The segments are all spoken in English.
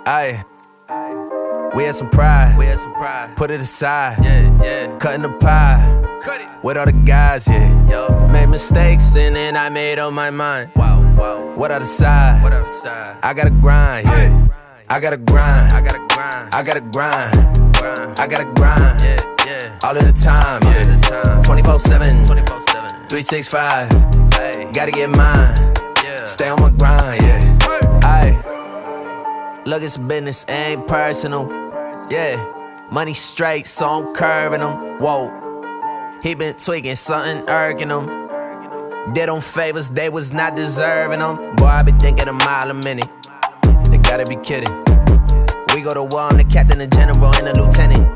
Aye, we had some pride. Put it aside. Cutting the pie. Cut it. With all the guys, Made mistakes and then I made up my mind. What I decide? I gotta grind, I gotta grind. I gotta grind. I gotta grind. All of the time, 24/7, 365. Gotta get mine. Stay on my grind, Aye. Look, it's business, ain't personal. Money straight, so I'm curving them. Whoa, he been tweaking, something irking him. Did them favors, they was not deserving them. Boy, I been thinking a mile a minute. They gotta be kidding. We go to war, I'm the captain, the general, and the lieutenant.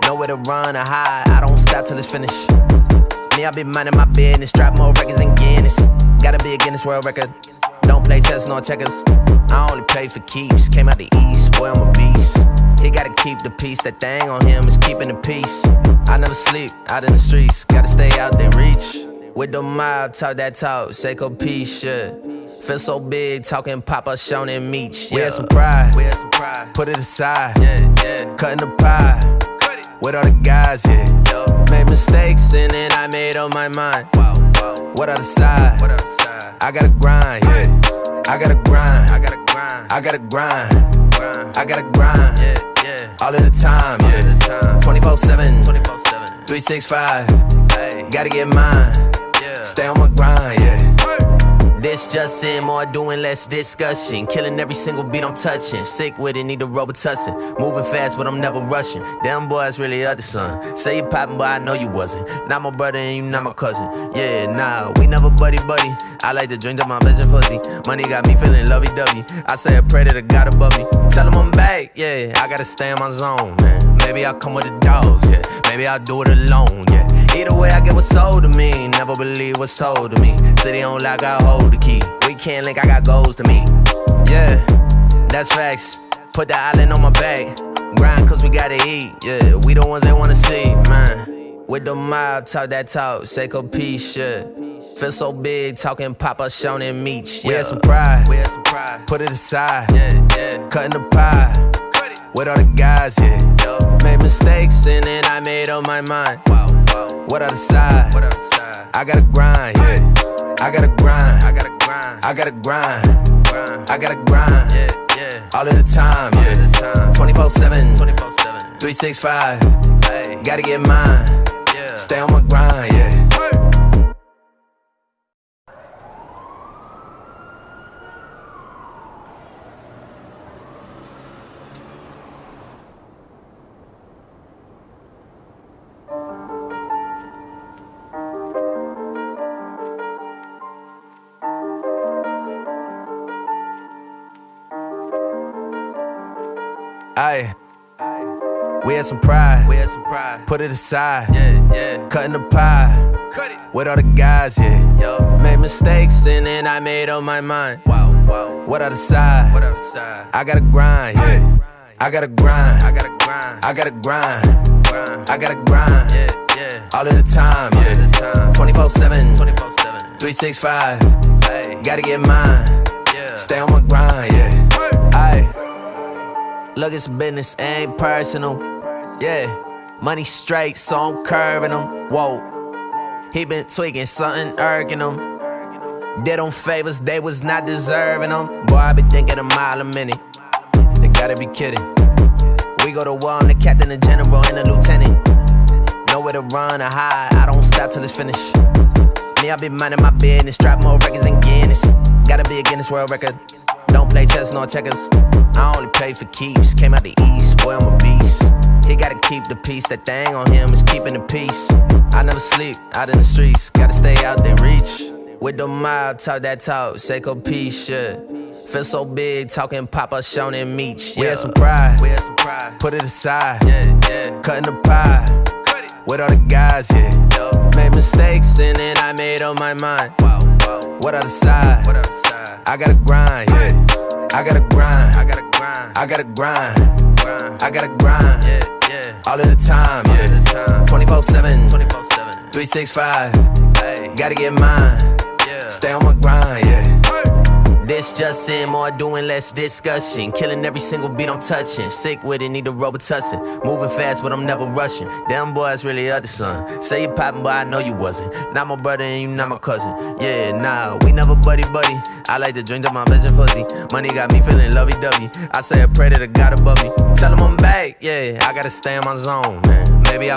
Nowhere to run or hide, I don't stop till it's finished. Me, I been minding my business, drop more records than Guinness. Gotta be a Guinness World Record. Don't play chess nor checkers. I only play for keeps. Came out the east, boy, I'm a beast. He gotta keep the peace. That thing on him is keeping the peace. I never sleep, out in the streets. Gotta stay out there, reach. With the mob, talk that talk, Seiko peace, Feel so big, talking Papa, Sean and Meech. We had some pride. Put it aside. Cutting the pie. With all the guys, Made mistakes and then I made up my mind. What I decide? I gotta grind, I gotta grind. I gotta grind. I gotta grind. All of the time, 24/7, 365. Gotta get mine. Stay on my grind, This just in, more doing, less discussion. Killing every single beat I'm touching. Sick with it, need a Robitussin. Moving fast, but I'm never rushing. Them boys really other son. Say you poppin', but I know you wasn't. Not my brother and you not my cousin. Nah, we never buddy. I like to drink to my vision fuzzy. Money got me feeling lovey-dovey. I say a prayer to the God above me. Tell him I'm back, I gotta stay in my zone, man. Maybe I'll come with the dogs, Maybe I'll do it alone, Either way, I get what's sold to me. Never believe what's told to me. City on lock, I hold the key. We can't link, I got goals to meet. That's facts. Put the island on my back. Grind cause we gotta eat, We the ones they wanna see, man. With the mob, talk that talk, Seiko peace, Feel so big, talking Papa, Sean and Meech. We had some pride. Put it aside. Cutting the pie. With all the guys, Made mistakes and then I made up my mind. What I decide? I gotta grind, I gotta grind. I gotta grind. I gotta grind. All of the time, 24/7, 365. Gotta get mine. Stay on my grind, Aye, we had some pride. Put it aside. Cutting the pie. With all the guys, Made mistakes and then I made up my mind. What I decide? I gotta grind, I gotta grind. I gotta grind. I gotta grind. All of the time, 24/7, 365. Gotta get mine. Stay on my grind, Aye. Look, it's business, ain't personal. Money straight, so I'm curving them. Whoa, he been tweaking, something irking him. Did them favors, they was not deserving them. Boy, I been thinking a mile a minute. They gotta be kidding. We go to war, I'm the captain, the general, and the lieutenant. Nowhere to run or hide, I don't stop till it's finished. Me, I been minding my business, drop more records than Guinness. Gotta be a Guinness World Record. Don't play chess nor checkers. I only play for keeps. Came out the east, boy, I'm a beast. He gotta keep the peace. That thing on him is keeping the peace. I never sleep, out in the streets. Gotta stay out there, reach. With the mob, talk that talk, Seiko peace, Feel so big, talking Papa, Sean and Meech. We had some pride. Put it aside. Cutting the pie. With all the guys, Made mistakes and then I made up my mind. What I decide? I gotta grind, I gotta grind. I gotta grind. I gotta grind. All of the time, 24/7, 365. Gotta get mine. Stay on my grind, less Justin, more doing, less discussion. Killing every single beat I'm touching. Sick with it, need a Robitussin. Moving fast, but I'm never rushing. Damn boy, it's really other son. Say you poppin', but I know you wasn't. Not my brother and you not my cousin. Yeah, nah, we never buddy. I like to drink to my vision fuzzy. Money got me feeling lovey-dovey. I say a prayer to the God above me. Tell him I'm back, yeah. I gotta stay in my zone, man. Maybe I'll